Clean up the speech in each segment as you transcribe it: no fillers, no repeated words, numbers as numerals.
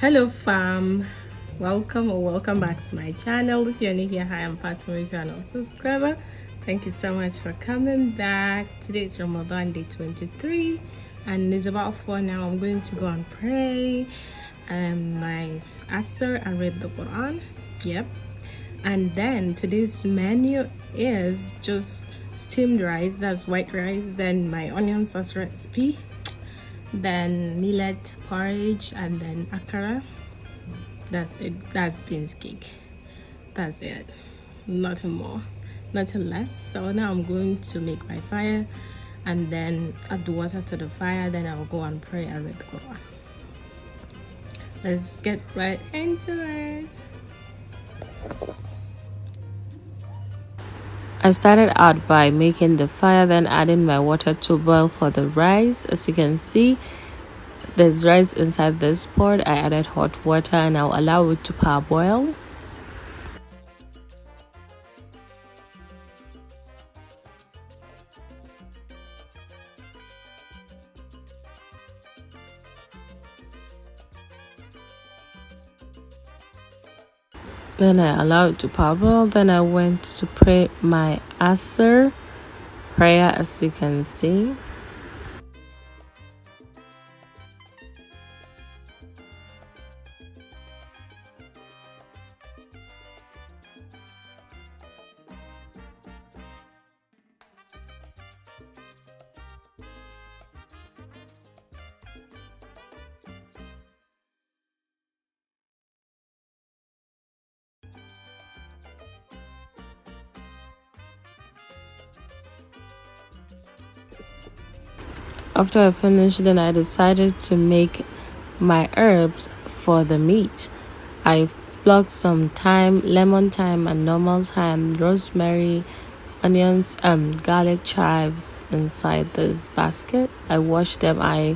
Hello fam, welcome back to my channel. If you're new here, hi, I'm Fatima. If you're not a subscriber, thank you so much for coming back. Today is Ramadan day 23 and it's about 4 now. I'm going to go and pray my Asr and read the Quran. Yep. And then today's menu is just steamed rice, that's white rice, then my onion sauce recipe, then millet porridge, and then akara. That's it. That's beans cake. That's it. Nothing more, nothing less. So now I'm going to make my fire and then add the water to the fire. Then I'll go and pray and read the Quran. Let's get right into it. I started out by making the fire, then adding my water to boil for the rice. As you can see, there's rice inside this pot. I added hot water and I'll allow it to parboil. Then I allowed it to parboil. Then I went to pray my Asr prayer, as you can see. After I finished, then I decided to make my herbs for the meat. I plucked some thyme, lemon thyme and normal thyme, rosemary, onions, garlic chives inside this basket. I washed them, I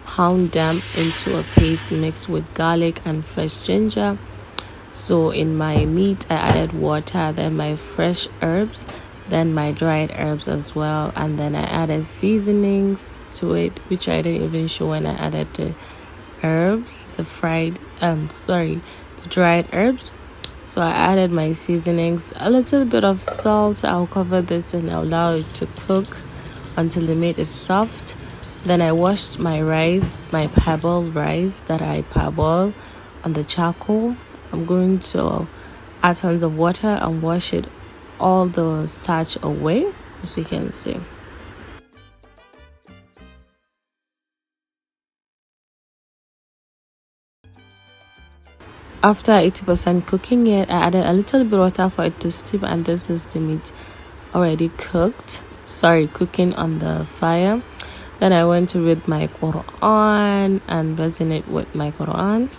pound them into a paste mixed with garlic and fresh ginger. So in my meat I added water, then my fresh herbs, then my dried herbs as well, and then I added seasonings to it, which I didn't even show when I added the herbs, the dried herbs. So I added my seasonings, a little bit of salt. I'll cover this and allow it to cook until the meat is soft. Then I washed my rice, my parboiled rice that I parboiled on the charcoal. I'm going to add tons of water and wash it all the starch away, as you can see. After 80% cooking it, I added a little bit of water for it to steam, and this is the meat already cooking on the fire. Then I went to read my Quran and resonate with my Quran.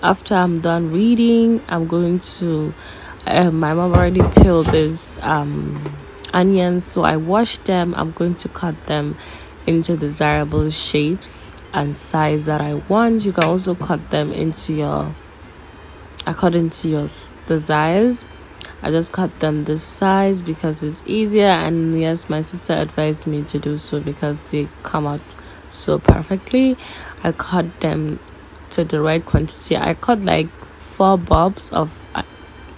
After I'm done reading, I'm going to my mom already peeled these onions, so I washed them. I'm going to cut them into desirable shapes and size that I want. You can also cut them into according to your desires. I just cut them this size because it's easier, and yes, my sister advised me to do so because they come out so perfectly. I cut them to the right quantity. I cut like 4 bulbs of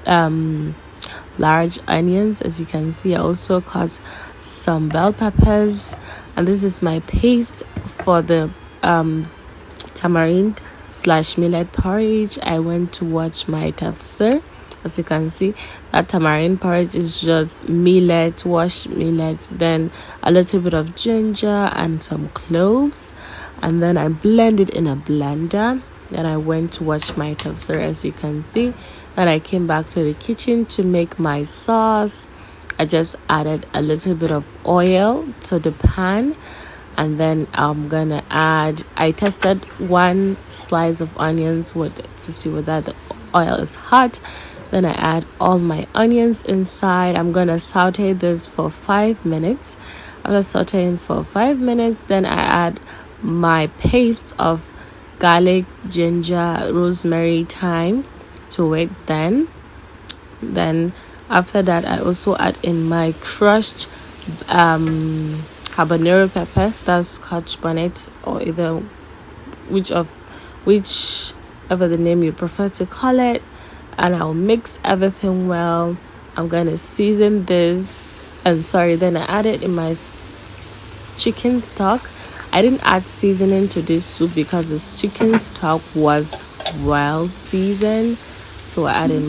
large onions, as you can see. I also cut some bell peppers, and this is my paste for the tamarind / millet porridge. I went to watch my tafsir. As you can see, that tamarind porridge is just washed millet, then a little bit of ginger and some cloves, and then I blend it in a blender. Then I went to watch my tafsir, as you can see. Then I came back to the kitchen to make my sauce. I just added a little bit of oil to the pan, and then I'm gonna I tested 1 slice of onions to see whether the oil is hot. Then I add all my onions inside. I'm gonna saute this for 5 minutes. After sauteing for 5 minutes, then I add my paste of garlic, ginger, rosemary, thyme to it. Then after that, I also add in my crushed habanero pepper, that's Scotch bonnet, or either whichever the name you prefer to call it. And I'll mix everything well. I'm gonna season this. Then I added in my chicken stock. I didn't add seasoning to this soup because the chicken stock was well seasoned. So I added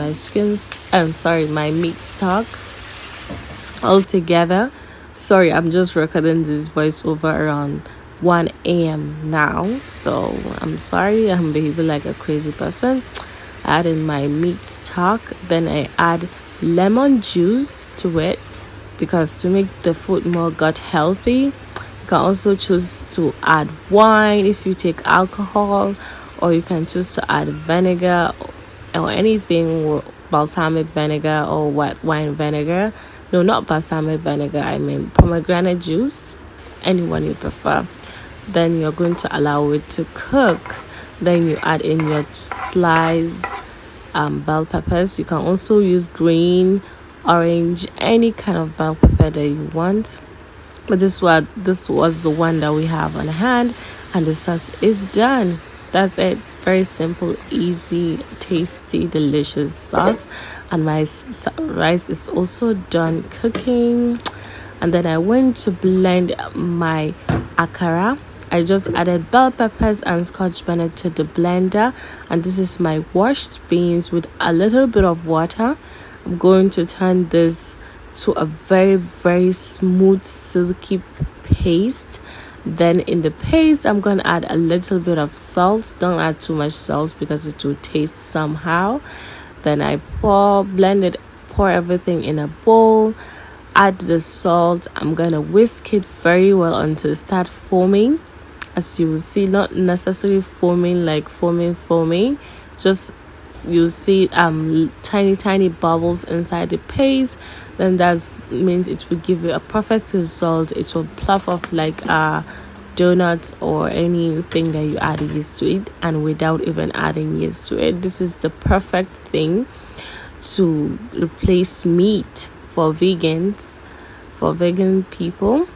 my meat stock all together. Sorry, I'm just recording this voiceover around 1 a.m. now. So I'm sorry, I'm behaving like a crazy person. I add in my meat stock. Then I add lemon juice to it because to make the food more gut healthy. You can also choose to add wine if you take alcohol, or you can choose to add vinegar or anything, balsamic vinegar or white wine vinegar. No, not balsamic vinegar, I mean pomegranate juice, anyone you prefer. Then you're going to allow it to cook. Then you add in your sliced bell peppers. You can also use green, orange, any kind of bell pepper that you want. But this was the one that we have on hand, and the sauce is done. That's it. Very simple, easy, tasty, delicious sauce. And my rice is also done cooking. And then I went to blend my akara. I just added bell peppers and Scotch bonnet to the blender, and this is my washed beans with a little bit of water. I'm going to turn this to a very, very smooth, silky paste. Then in the paste, I'm going to add a little bit of salt. Don't add too much salt because it will taste somehow. Then I pour everything in a bowl. Add the salt. I'm going to whisk it very well until it starts foaming. As you will see, not necessarily foaming like foaming. Just you see tiny bubbles inside the paste. Then that means it will give you a perfect result. It will puff off like a donut or anything that you add yeast to it, and without even adding yeast to it. This is the perfect thing to replace meat for vegans, for vegan people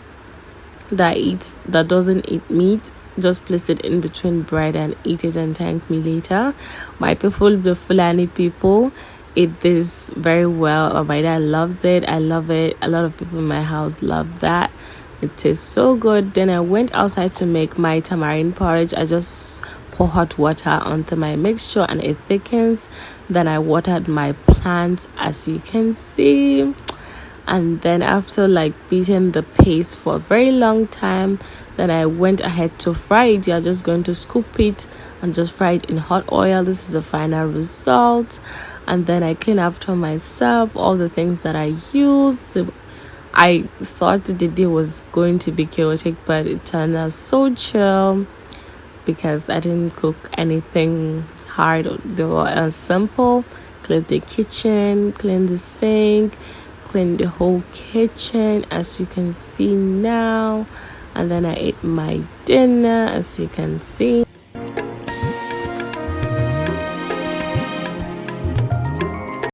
that doesn't eat meat. Just place it in between bread and eat it and thank me later. My people, the Fulani people, eat this very well. My dad loves it. I love it. A lot of people in my house love that. It tastes so good. Then I went outside to make my tamarind porridge. I just pour hot water onto my mixture and it thickens. Then I watered my plants, as you can see. And then after beating the paste for a very long time, then I went ahead to fry it. You're just going to scoop it and just fry it in hot oil. This is the final result. And then I clean after myself all the things that I used. I thought the day was going to be chaotic, but it turned out so chill because I didn't cook anything hard. They were simple. Clean the kitchen, clean the sink, clean the whole kitchen, as you can see now. And then I ate my dinner, as you can see.